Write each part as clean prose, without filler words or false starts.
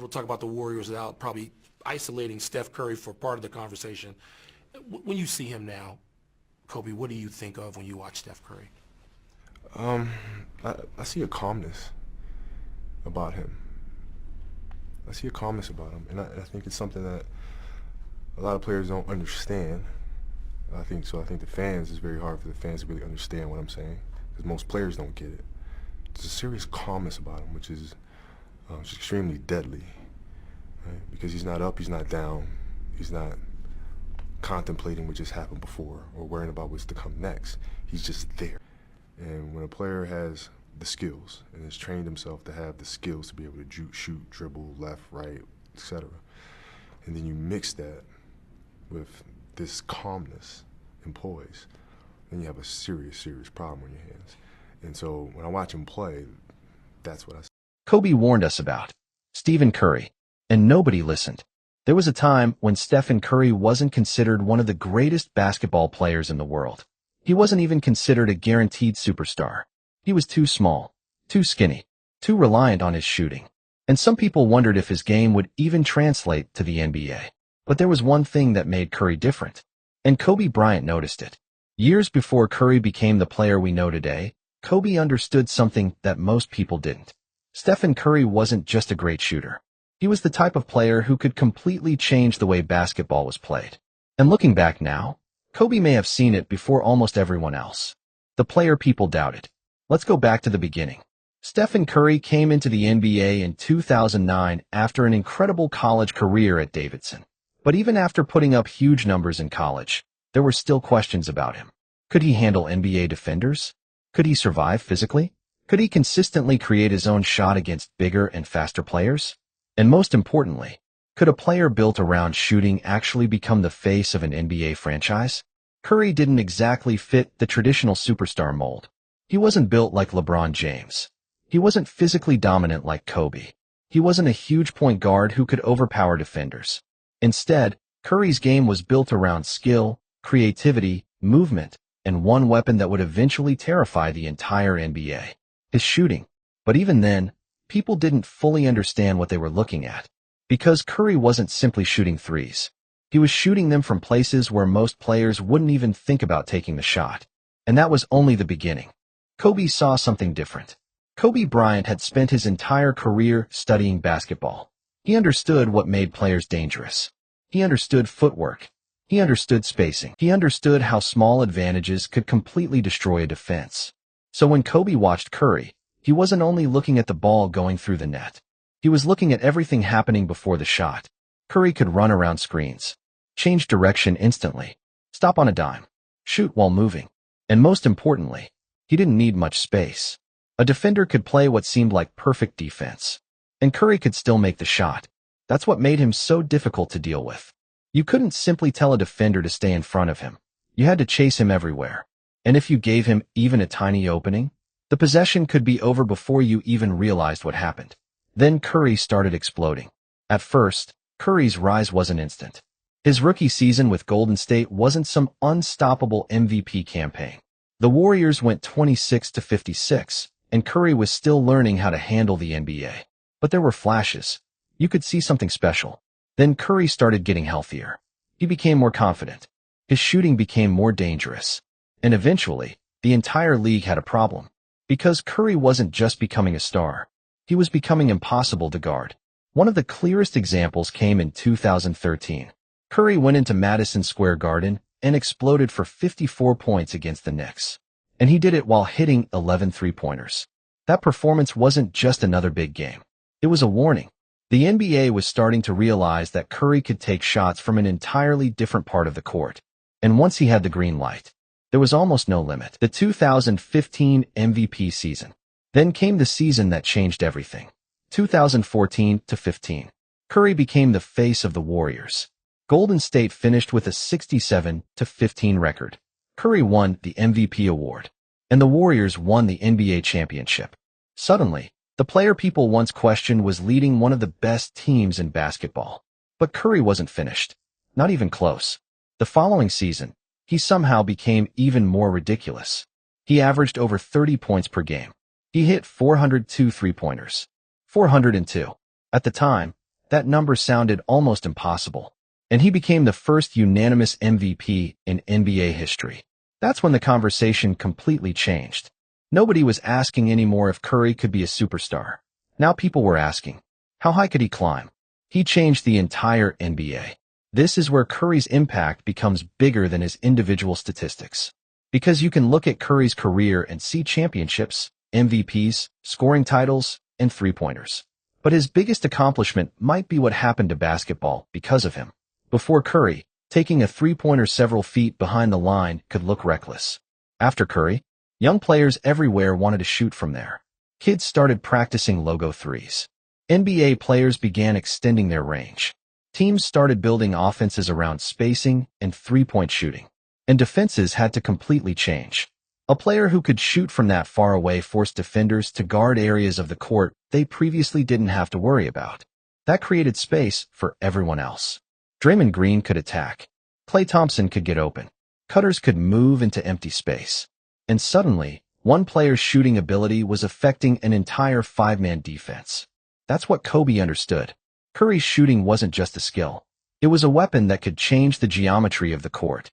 we'll talk about the Warriors without probably isolating Steph Curry for part of the conversation. When you see him now, Kobe, what do you think of when you watch Steph Curry? I see a calmness about him. I see a calmness about him, and I think it's something that a lot of players don't understand. I think the fans, it's very hard for the fans to really understand what I'm saying, because most players don't get it. There's a serious calmness about him, which is extremely deadly, right? Because he's not up, he's not down, he's not contemplating what just happened before or worrying about what's to come next. He's just there. And when a player has the skills and has trained himself to have the skills to be able to shoot, dribble, left, right, etc., and then you mix that with this calmness and poise, then you have a serious, serious problem on your hands. And so when I watch him play, that's what I see. Kobe warned us about Stephen Curry, and nobody listened. There was a time when Stephen Curry wasn't considered one of the greatest basketball players in the world. He wasn't even considered a guaranteed superstar. He was too small, too skinny, too reliant on his shooting. And some people wondered if his game would even translate to the NBA. But there was one thing that made Curry different, and Kobe Bryant noticed it. Years before Curry became the player we know today, Kobe understood something that most people didn't. Stephen Curry wasn't just a great shooter. He was the type of player who could completely change the way basketball was played. And looking back now, Kobe may have seen it before almost everyone else. The player people doubted. Let's go back to the beginning. Stephen Curry came into the NBA in 2009 after an incredible college career at Davidson. But even after putting up huge numbers in college, there were still questions about him. Could he handle NBA defenders? Could he survive physically? Could he consistently create his own shot against bigger and faster players? And most importantly, could a player built around shooting actually become the face of an NBA franchise? Curry didn't exactly fit the traditional superstar mold. He wasn't built like LeBron James. He wasn't physically dominant like Kobe. He wasn't a huge point guard who could overpower defenders. Instead, Curry's game was built around skill, creativity, movement, and one weapon that would eventually terrify the entire NBA: his shooting. But even then, people didn't fully understand what they were looking at. Because Curry wasn't simply shooting threes. He was shooting them from places where most players wouldn't even think about taking the shot. And that was only the beginning. Kobe saw something different. Kobe Bryant had spent his entire career studying basketball. He understood what made players dangerous. He understood footwork. He understood spacing. He understood how small advantages could completely destroy a defense. So when Kobe watched Curry, he wasn't only looking at the ball going through the net. He was looking at everything happening before the shot. Curry could run around screens, change direction instantly, stop on a dime, shoot while moving. And most importantly, he didn't need much space. A defender could play what seemed like perfect defense, and Curry could still make the shot. That's what made him so difficult to deal with. You couldn't simply tell a defender to stay in front of him. You had to chase him everywhere. And if you gave him even a tiny opening, the possession could be over before you even realized what happened. Then Curry started exploding. At first, Curry's rise wasn't instant. His rookie season with Golden State wasn't some unstoppable MVP campaign. The Warriors went 26-56, and Curry was still learning how to handle the NBA. But there were flashes. You could see something special. Then Curry started getting healthier. He became more confident. His shooting became more dangerous. And eventually, the entire league had a problem. Because Curry wasn't just becoming a star. He was becoming impossible to guard. One of the clearest examples came in 2013. Curry went into Madison Square Garden and exploded for 54 points against the Knicks. And he did it while hitting 11 three-pointers. That performance wasn't just another big game. It was a warning. The NBA was starting to realize that Curry could take shots from an entirely different part of the court. And once he had the green light, there was almost no limit. The 2015 MVP season. Then came the season that changed everything. 2014-15. Curry became the face of the Warriors. Golden State finished with a 67-15 record. Curry won the MVP award. And the Warriors won the NBA championship. Suddenly, the player people once questioned was leading one of the best teams in basketball. But Curry wasn't finished. Not even close. The following season, he somehow became even more ridiculous. He averaged over 30 points per game. He hit 402 three-pointers. 402. At the time, that number sounded almost impossible. And he became the first unanimous MVP in NBA history. That's when the conversation completely changed. Nobody was asking anymore if Curry could be a superstar. Now people were asking, how high could he climb? He changed the entire NBA. This is where Curry's impact becomes bigger than his individual statistics. Because you can look at Curry's career and see championships, MVPs, scoring titles, and three-pointers. But his biggest accomplishment might be what happened to basketball because of him. Before Curry, taking a three-pointer several feet behind the line could look reckless. After Curry, young players everywhere wanted to shoot from there. Kids started practicing logo threes. NBA players began extending their range. Teams started building offenses around spacing and three-point shooting. And defenses had to completely change. A player who could shoot from that far away forced defenders to guard areas of the court they previously didn't have to worry about. That created space for everyone else. Draymond Green could attack. Klay Thompson could get open. Cutters could move into empty space. And suddenly, one player's shooting ability was affecting an entire five-man defense. That's what Kobe understood. Curry's shooting wasn't just a skill. It was a weapon that could change the geometry of the court.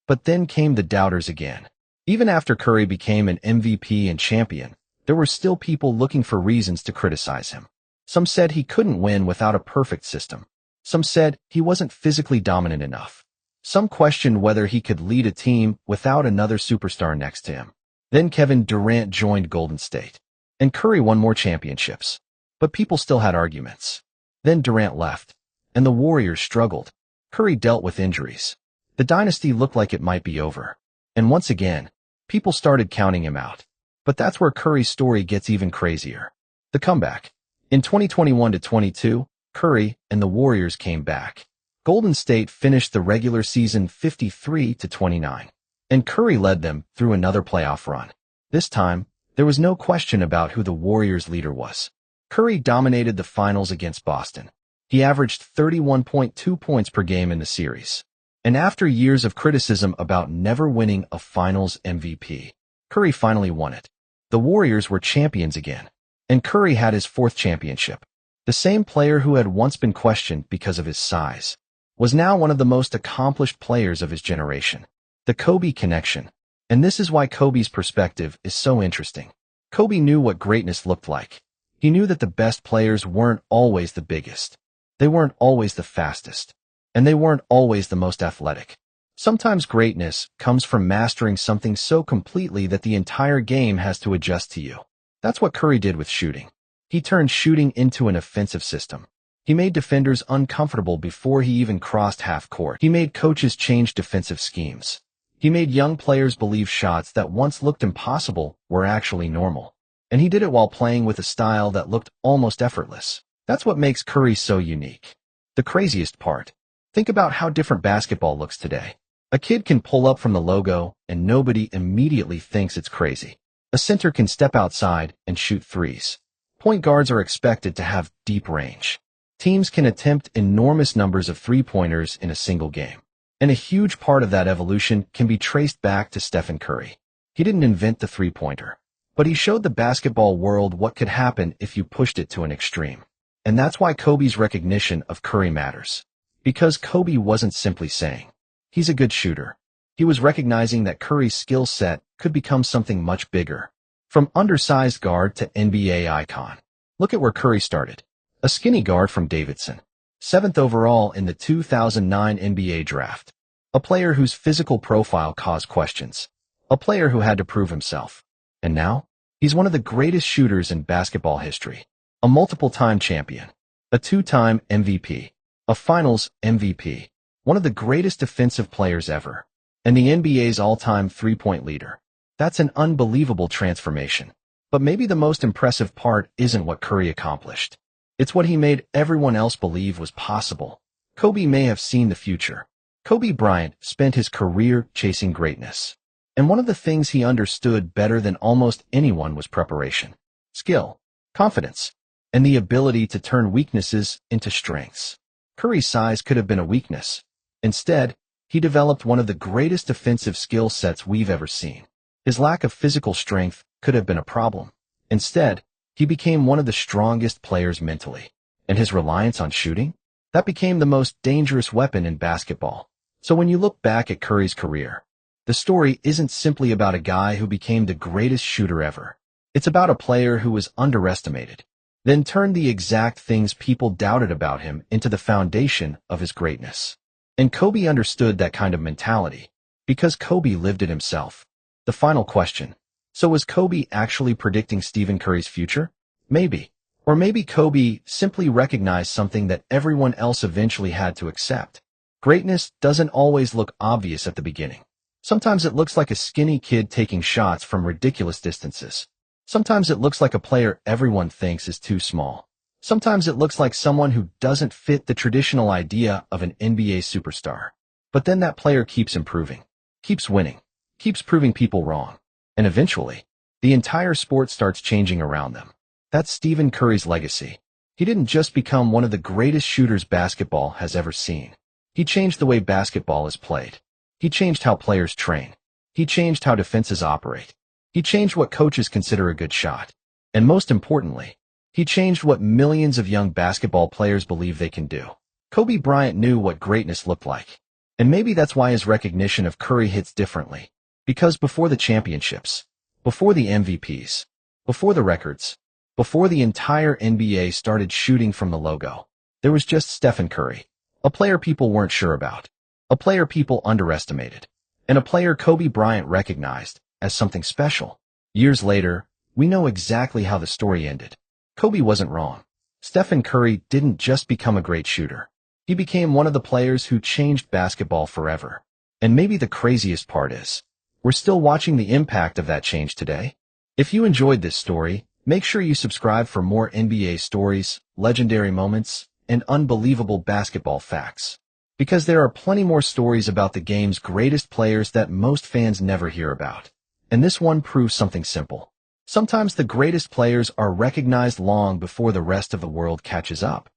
But then came the doubters again. Even after Curry became an MVP and champion, there were still people looking for reasons to criticize him. Some said he couldn't win without a perfect system. Some said he wasn't physically dominant enough. Some questioned whether he could lead a team without another superstar next to him. Then Kevin Durant joined Golden State. And Curry won more championships. But people still had arguments. Then Durant left. And the Warriors struggled. Curry dealt with injuries. The dynasty looked like it might be over. And once again, people started counting him out. But that's where Curry's story gets even crazier. The comeback. In 2021-22, Curry and the Warriors came back. Golden State finished the regular season 53-29. And Curry led them through another playoff run. This time, there was no question about who the Warriors' leader was. Curry dominated the finals against Boston. He averaged 31.2 points per game in the series. And after years of criticism about never winning a finals MVP, Curry finally won it. The Warriors were champions again. And Curry had his fourth championship. The same player who had once been questioned because of his size was now one of the most accomplished players of his generation. The Kobe connection. And this is why Kobe's perspective is so interesting. Kobe knew what greatness looked like. He knew that the best players weren't always the biggest. They weren't always the fastest. And they weren't always the most athletic. Sometimes greatness comes from mastering something so completely that the entire game has to adjust to you. That's what Curry did with shooting. He turned shooting into an offensive system. He made defenders uncomfortable before he even crossed half court. He made coaches change defensive schemes. He made young players believe shots that once looked impossible were actually normal. And he did it while playing with a style that looked almost effortless. That's what makes Curry so unique. The craziest part. Think about how different basketball looks today. A kid can pull up from the logo and nobody immediately thinks it's crazy. A center can step outside and shoot threes. Point guards are expected to have deep range. Teams can attempt enormous numbers of three-pointers in a single game. And a huge part of that evolution can be traced back to Stephen Curry. He didn't invent the three-pointer, but he showed the basketball world what could happen if you pushed it to an extreme. And that's why Kobe's recognition of Curry matters. Because Kobe wasn't simply saying, he's a good shooter. He was recognizing that Curry's skill set could become something much bigger. From undersized guard to NBA icon. Look at where Curry started. A skinny guard from Davidson. 7th overall in the 2009 NBA draft. A player whose physical profile caused questions. A player who had to prove himself. And now, he's one of the greatest shooters in basketball history. A multiple-time champion. A 2-time MVP. A finals MVP. One of the greatest defensive players ever. And the NBA's all-time three-point leader. That's an unbelievable transformation. But maybe the most impressive part isn't what Curry accomplished. It's what he made everyone else believe was possible. Kobe may have seen the future. Kobe Bryant spent his career chasing greatness. And one of the things he understood better than almost anyone was preparation, skill, confidence, and the ability to turn weaknesses into strengths. Curry's size could have been a weakness. Instead, he developed one of the greatest defensive skill sets we've ever seen. His lack of physical strength could have been a problem. Instead, he became one of the strongest players mentally. And his reliance on shooting? That became the most dangerous weapon in basketball. So when you look back at Curry's career, the story isn't simply about a guy who became the greatest shooter ever. It's about a player who was underestimated, then turned the exact things people doubted about him into the foundation of his greatness. And Kobe understood that kind of mentality, because Kobe lived it himself. The final question. So was Kobe actually predicting Stephen Curry's future? Maybe. Or maybe Kobe simply recognized something that everyone else eventually had to accept. Greatness doesn't always look obvious at the beginning. Sometimes it looks like a skinny kid taking shots from ridiculous distances. Sometimes it looks like a player everyone thinks is too small. Sometimes it looks like someone who doesn't fit the traditional idea of an NBA superstar. But then that player keeps improving, keeps winning, keeps proving people wrong. And eventually, the entire sport starts changing around them. That's Stephen Curry's legacy. He didn't just become one of the greatest shooters basketball has ever seen. He changed the way basketball is played. He changed how players train. He changed how defenses operate. He changed what coaches consider a good shot. And most importantly, he changed what millions of young basketball players believe they can do. Kobe Bryant knew what greatness looked like. And maybe that's why his recognition of Curry hits differently. Because before the championships, before the MVPs, before the records, before the entire NBA started shooting from the logo, there was just Stephen Curry, a player people weren't sure about, a player people underestimated, and a player Kobe Bryant recognized as something special. Years later, we know exactly how the story ended. Kobe wasn't wrong. Stephen Curry didn't just become a great shooter. He became one of the players who changed basketball forever. And maybe the craziest part is, we're still watching the impact of that change today. If you enjoyed this story, make sure you subscribe for more NBA stories, legendary moments, and unbelievable basketball facts. Because there are plenty more stories about the game's greatest players that most fans never hear about. And this one proves something simple. Sometimes the greatest players are recognized long before the rest of the world catches up.